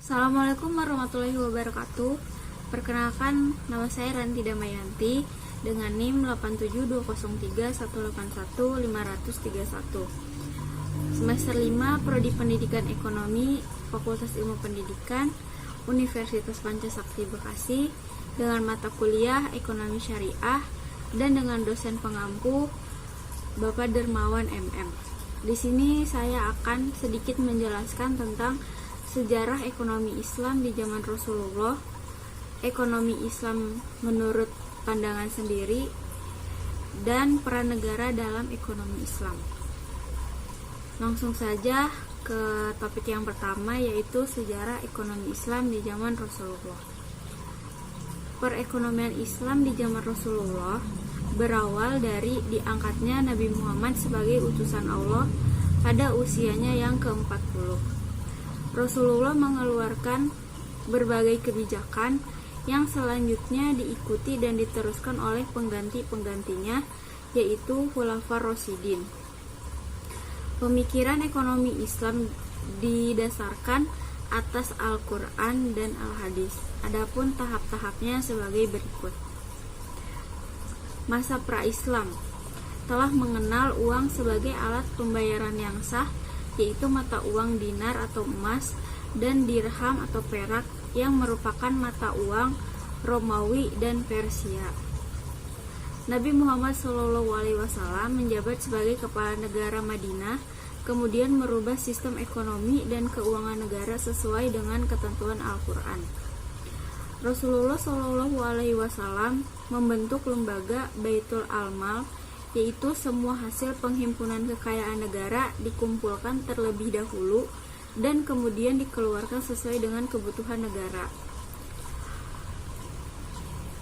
Assalamualaikum warahmatullahi wabarakatuh. Perkenalkan, nama saya Ranti Damayanti dengan NIM 87203181531. Semester 5 Prodi Pendidikan Ekonomi, Fakultas Ilmu Pendidikan, Universitas Pancasakti Bekasi, dengan mata kuliah Ekonomi Syariah dan dengan dosen pengampu Bapak Dermawan MM. Di sini saya akan sedikit menjelaskan tentang sejarah ekonomi Islam di zaman Rasulullah, ekonomi Islam menurut pandangan sendiri, dan peran negara dalam ekonomi Islam. Langsung saja ke topik yang pertama, yaitu sejarah ekonomi Islam di zaman Rasulullah. Perekonomian Islam di zaman Rasulullah berawal dari diangkatnya Nabi Muhammad sebagai utusan Allah pada usianya yang ke-40. Rasulullah mengeluarkan berbagai kebijakan yang selanjutnya diikuti dan diteruskan oleh pengganti-penggantinya, yaitu Khulafaur Rasyidin. Pemikiran ekonomi Islam didasarkan atas Al-Quran dan Al-Hadis. Adapun tahap-tahapnya sebagai berikut. Masa pra-Islam telah mengenal uang sebagai alat pembayaran yang sah, yaitu mata uang dinar atau emas dan dirham atau perak yang merupakan mata uang Romawi dan Persia. Nabi Muhammad SAW menjabat sebagai kepala negara Madinah, kemudian merubah sistem ekonomi dan keuangan negara sesuai dengan ketentuan Al-Quran. Rasulullah SAW membentuk lembaga Baitul Al-Mal, yaitu semua hasil penghimpunan kekayaan negara dikumpulkan terlebih dahulu dan kemudian dikeluarkan sesuai dengan kebutuhan negara.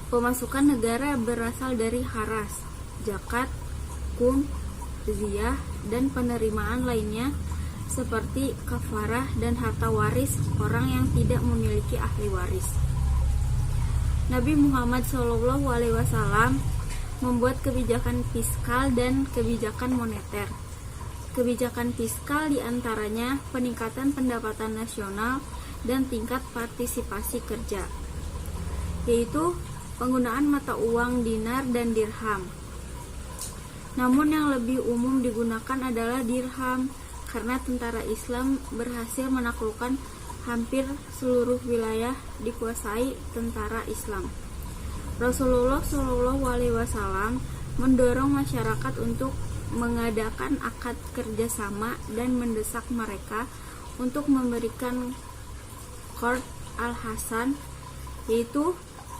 Pemasukan negara berasal dari haras, zakat, kum, ziyah, dan penerimaan lainnya seperti kafarah dan harta waris orang yang tidak memiliki ahli waris. Nabi Muhammad SAW membuat kebijakan fiskal dan kebijakan moneter. Kebijakan fiskal diantaranya peningkatan pendapatan nasional dan tingkat partisipasi kerja, yaitu penggunaan mata uang dinar dan dirham. Namun yang lebih umum digunakan adalah dirham, karena tentara Islam berhasil menaklukkan hampir seluruh wilayah dikuasai tentara Islam. Rasulullah SAW mendorong masyarakat untuk mengadakan akad kerjasama dan mendesak mereka untuk memberikan qard al-hasan, yaitu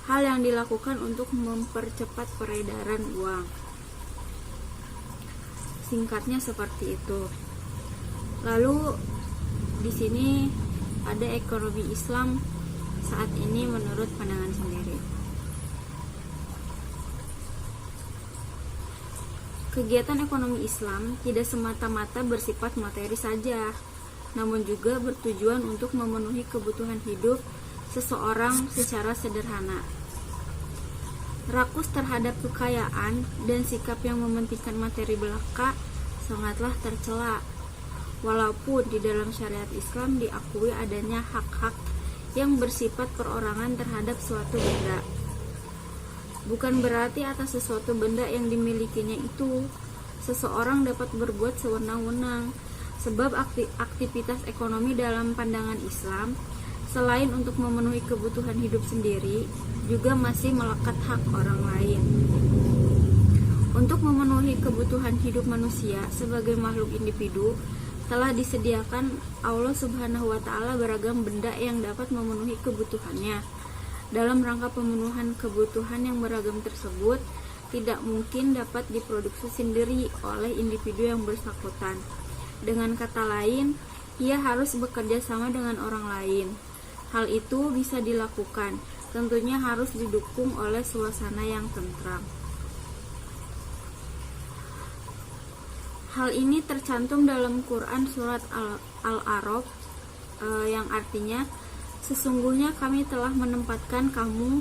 hal yang dilakukan untuk mempercepat peredaran uang. Singkatnya seperti itu. Lalu di sini ada ekonomi Islam saat ini menurut pandangan sendiri. Kegiatan ekonomi Islam tidak semata-mata bersifat materi saja, namun juga bertujuan untuk memenuhi kebutuhan hidup seseorang secara sederhana. Rakus terhadap kekayaan dan sikap yang mementingkan materi belaka sangatlah tercela. Walaupun di dalam syariat Islam diakui adanya hak-hak yang bersifat perorangan terhadap suatu benda, bukan berarti atas sesuatu benda yang dimilikinya itu seseorang dapat berbuat sewenang-wenang, sebab aktivitas ekonomi dalam pandangan Islam selain untuk memenuhi kebutuhan hidup sendiri juga masih melekat hak orang lain. Untuk memenuhi kebutuhan hidup manusia sebagai makhluk individu telah disediakan Allah Subhanahu wa Ta'ala beragam benda yang dapat memenuhi kebutuhannya. Dalam rangka pemenuhan kebutuhan yang beragam tersebut, tidak mungkin dapat diproduksi sendiri oleh individu yang bersangkutan. Dengan kata lain, ia harus bekerja sama dengan orang lain. Hal itu bisa dilakukan, tentunya harus didukung oleh suasana yang tentram. Hal ini tercantum dalam Quran surat Al-A'raf yang artinya, sesungguhnya kami telah menempatkan kamu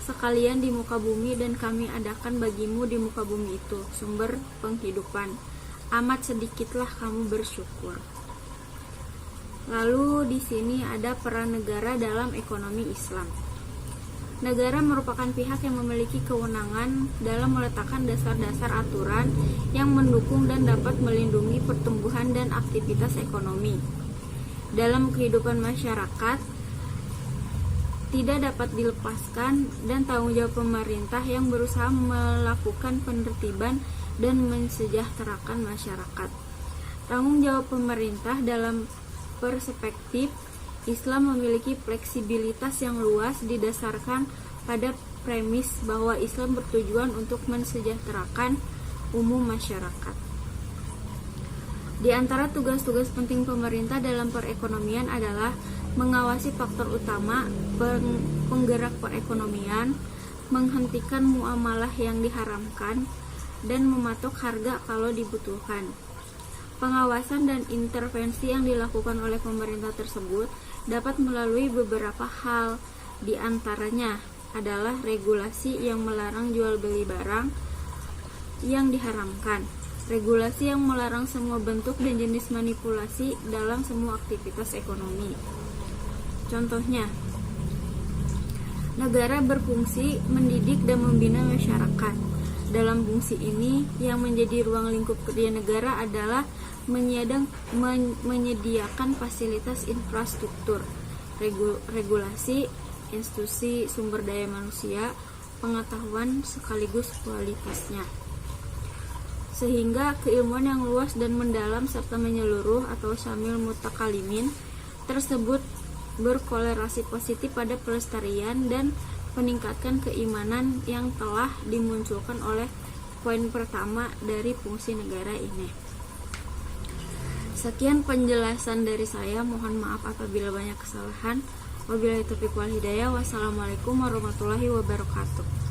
sekalian di muka bumi dan kami adakan bagimu di muka bumi itu sumber penghidupan. Amat sedikitlah kamu bersyukur. Lalu di sini ada peran negara dalam ekonomi Islam. Negara merupakan pihak yang memiliki kewenangan dalam meletakkan dasar-dasar aturan yang mendukung dan dapat melindungi pertumbuhan dan aktivitas ekonomi. Dalam kehidupan masyarakat, tidak dapat dilepaskan dan tanggung jawab pemerintah yang berusaha melakukan penertiban dan mensejahterakan masyarakat. Tanggung jawab pemerintah dalam perspektif Islam memiliki fleksibilitas yang luas didasarkan pada premis bahwa Islam bertujuan untuk mensejahterakan umum masyarakat. Di antara tugas-tugas penting pemerintah dalam perekonomian adalah mengawasi faktor utama penggerak perekonomian, menghentikan muamalah yang diharamkan, dan mematok harga kalau dibutuhkan. Pengawasan dan intervensi yang dilakukan oleh pemerintah tersebut dapat melalui beberapa hal, di antaranya adalah regulasi yang melarang jual beli barang yang diharamkan, regulasi yang melarang semua bentuk dan jenis manipulasi dalam semua aktivitas ekonomi. Contohnya, negara berfungsi mendidik dan membina masyarakat. Dalam fungsi ini, yang menjadi ruang lingkup kerja negara adalah menyediakan fasilitas infrastruktur, regulasi, institusi sumber daya manusia, pengetahuan sekaligus kualitasnya, sehingga keilmuan yang luas dan mendalam serta menyeluruh atau syamil mutakalimin tersebut berkolerasi positif pada pelestarian dan meningkatkan keimanan yang telah dimunculkan oleh poin pertama dari fungsi negara ini. Sekian penjelasan dari saya, mohon maaf apabila banyak kesalahan. Wabillahi taufiq wal hidayah. Wassalamualaikum warahmatullahi wabarakatuh.